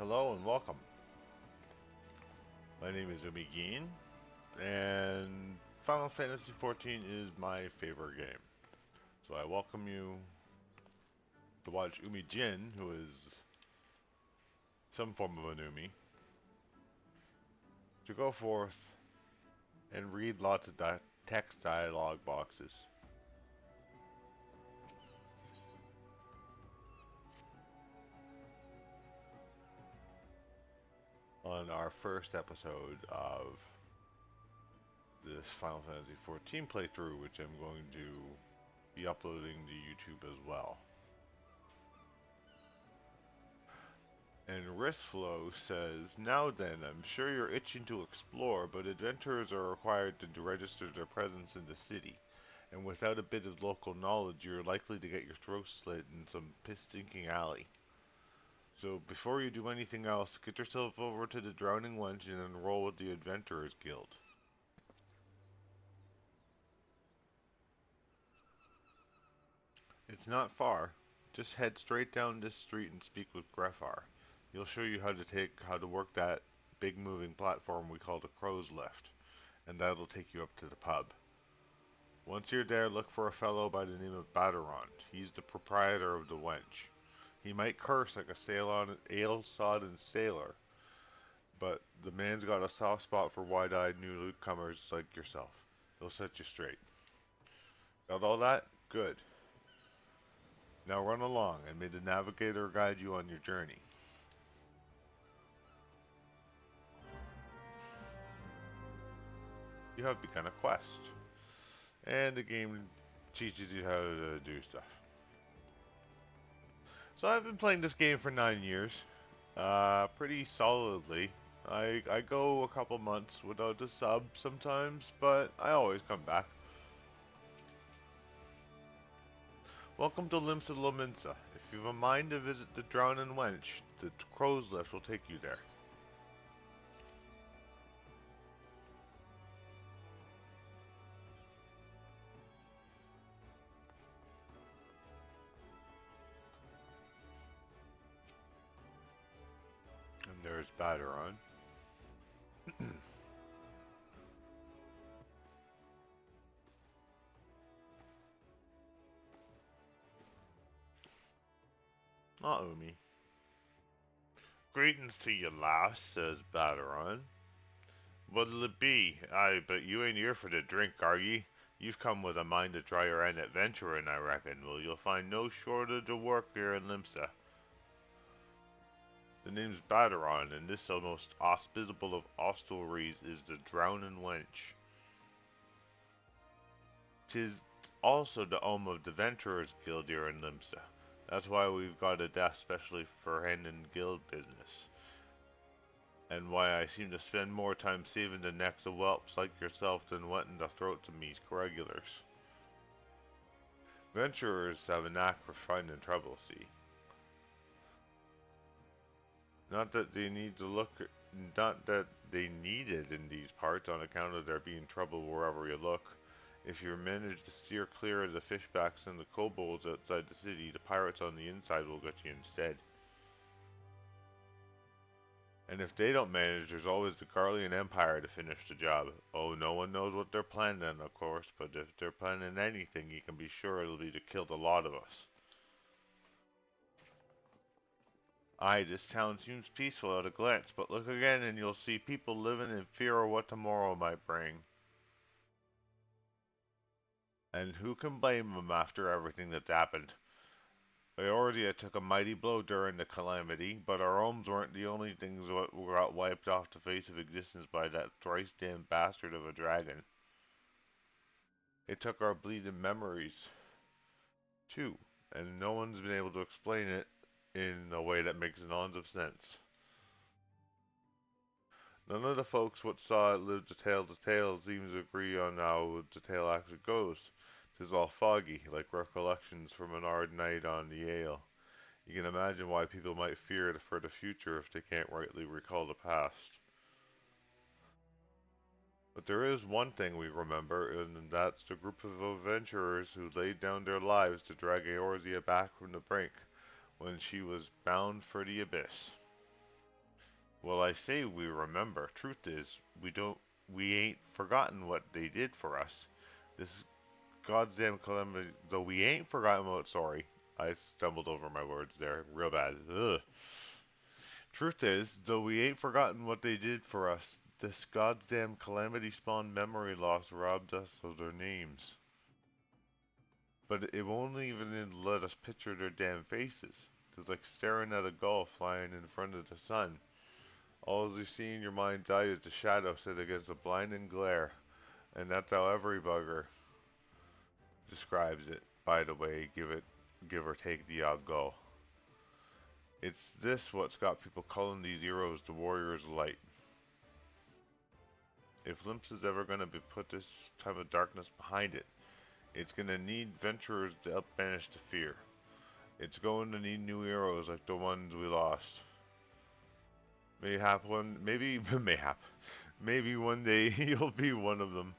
Hello and welcome. My name is Umigin, and Final Fantasy XIV is my favorite game. So I welcome you to watch Umijin, who is some form of an Umi, to go forth and read lots of text dialogue boxes. On our first episode of this Final Fantasy XIV playthrough, which I'm going to be uploading to YouTube as well. And Rissflow says, "Now then, I'm sure you're itching to explore, but adventurers are required to register their presence in the city. And without a bit of local knowledge, you're likely to get your throat slit in some piss-stinking alley. So before you do anything else, get yourself over to the Drowning Wench and enroll with the Adventurers Guild." "It's not far. Just head straight down this street and speak with Greffar. He'll show you how to work that big moving platform we call the Crow's Lift, and that'll take you up to the pub. Once you're there, look for a fellow by the name of Baderon. He's the proprietor of the wench. He might curse like a ale-sodden sailor, but the man's got a soft spot for wide-eyed newcomers like yourself. He'll set you straight. Got all that? Good. Now run along, and may the navigator guide you on your journey." You have begun a quest, and the game teaches you how to do stuff. So I've been playing this game for 9 years, pretty solidly. I go a couple months without a sub sometimes, but I always come back. Welcome to Limsa Lominsa. If you've a mind to visit the Drowning Wench, the Crow's Lift will take you there. And there's Baderon. Not Umi. "Greetings to you, lass," says Baderon. "What'll it be? Aye, but you ain't here for the drink, are ye? You've come with a mind to try your hand at venturing, I reckon. Well, you'll find no shortage of work here in Limsa. The name's Baderon, and this most hospitable of hostelries is the Drowning Wench. 'Tis also the home of the Venturers Guild here in Limsa. That's why we've got a desk specially for handling guild business, and why I seem to spend more time saving the necks of whelps like yourself than wetting the throats of me regulars. Venturers have a knack for finding trouble, see. Not that they need to look, not that they need it in these parts on account of there being trouble wherever you look. If you manage to steer clear of the fishbacks and the kobolds outside the city, the pirates on the inside will get you instead. And if they don't manage, there's always the Garlean Empire to finish the job. Oh, no one knows what they're planning, of course, but if they're planning anything, you can be sure it'll be to kill the lot of us. Aye, this town seems peaceful at a glance, but look again and you'll see people living in fear of what tomorrow might bring. And who can blame them after everything that's happened? Eorzea took a mighty blow during the calamity, but our homes weren't the only things that got wiped off the face of existence by that thrice-damned bastard of a dragon. It took our bleeding memories, too, and no one's been able to explain it in a way that makes none of sense. None of the folks what saw it live to tale seems to agree on how the tale actually goes. 'Tis all foggy, like recollections from an hard night on the ale. You can imagine why people might fear for the future if they can't rightly recall the past. But there is one thing we remember, and that's the group of adventurers who laid down their lives to drag Eorzea back from the brink when she was bound for the abyss. Well, I say we remember. Truth is, we ain't forgotten what they did for us. This goddamn calamity, though we ain't forgotten what, sorry. I stumbled over my words there, real bad. Ugh. Truth is, though we ain't forgotten what they did for us, this goddamn calamity spawned memory loss robbed us of their names. But it won't even let us picture their damn faces. It's like staring at a gull flying in front of the sun. All you see in your mind's eye is the shadow set against a blinding glare, and that's how every bugger describes it. By the way, give or take the odd gull. It's this what's got people calling these heroes the warriors of light. If Limps is ever gonna be put this time of darkness behind it, it's gonna need venturers to help banish the fear. It's going to need new heroes like the ones we lost. Mayhap, maybe one day you'll be one of them,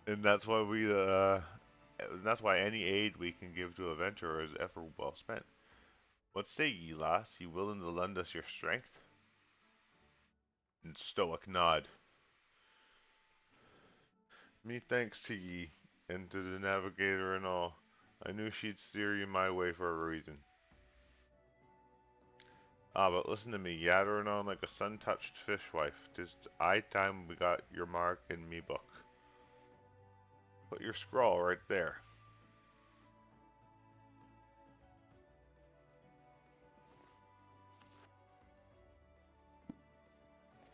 and that's why any aid we can give to a venturer is effort well spent. What say ye, lass? You willing to lend us your strength? And stoic nod. Me thanks to ye, and to the navigator and all. I knew she'd steer you my way for a reason. Ah, but listen to me, yattering on like a sun-touched fishwife. 'Tis high time we got your mark in me book. Put your scrawl right there.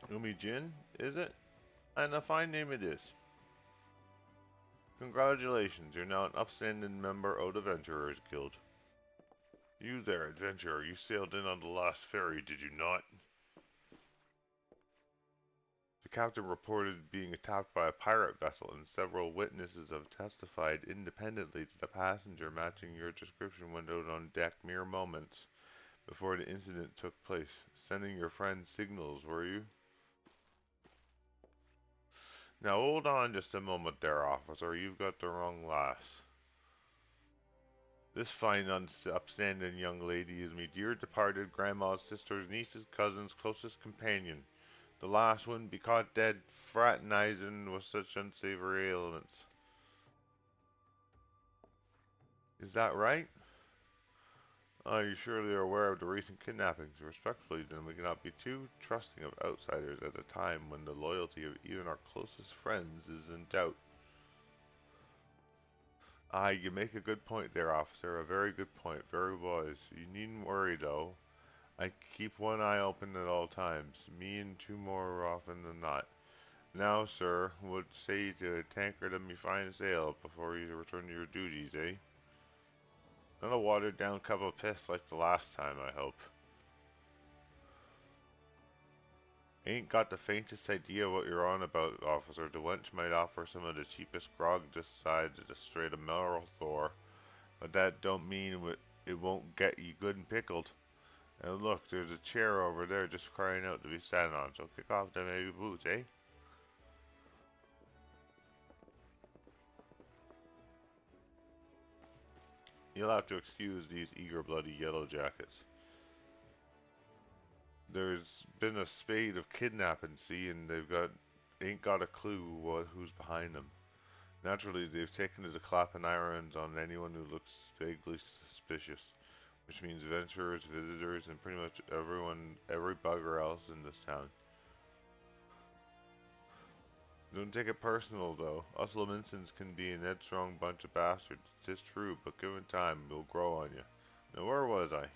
Umi Jin, is it? And a fine name it is. Congratulations, you're now an upstanding member of the Adventurers Guild. You there, adventurer, you sailed in on the last ferry, did you not? The captain reported being attacked by a pirate vessel, and several witnesses have testified independently to the passenger matching your description went out on deck mere moments before the incident took place. Sending your friend signals, were you? Now hold on just a moment there, officer. You've got the wrong lass. This fine, upstanding young lady is me dear departed grandma's sister's niece's cousin's closest companion. The last one be caught dead fraternizing with such unsavory elements. Is that right? Oh, you surely are aware of the recent kidnappings. Respectfully, then, we cannot be too trusting of outsiders at a time when the loyalty of even our closest friends is in doubt. Ah, you make a good point there, officer. A very good point. Very wise. You needn't worry, though. I keep one eye open at all times. Me and two more often than not. Now, sir, would say to a tankard of me fine sail before you return to your duties, eh? Not a watered-down cup of piss like the last time, I hope. Ain't got the faintest idea what you're on about, officer. The wench might offer some of the cheapest grog this side of the Strait of Thor, but that don't mean it won't get you good and pickled. And look, there's a chair over there just crying out to be sat on, so kick off them heavy boots, eh? You'll have to excuse these eager bloody yellow jackets. There's been a spate of kidnapping, see, and ain't got a clue who's behind them. Naturally, they've taken to the clapping irons on anyone who looks vaguely suspicious, which means adventurers, visitors, and pretty much every bugger else in this town. Don't take it personal, though. Us Laminsons can be an headstrong bunch of bastards, 'tis true, but given time, we'll grow on you. Now, where was I?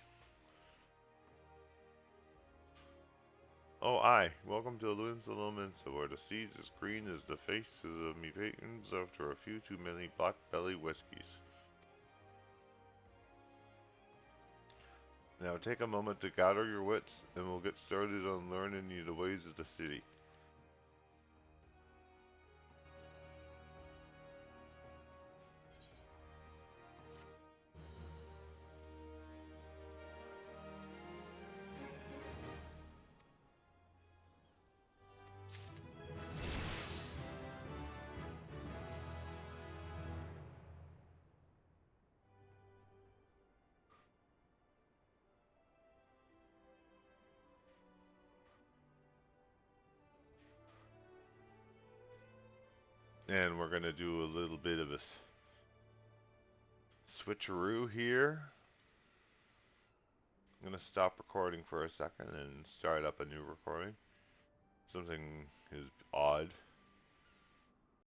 Oh, aye. Welcome to Luinsa Lominsa, where the sea's as green as the faces of me patrons after a few too many black belly whiskies. Now take a moment to gather your wits, and we'll get started on learning you the ways of the city. And we're going to do a little bit of a switcheroo here. I'm going to stop recording for a second and start up a new recording. Something is odd.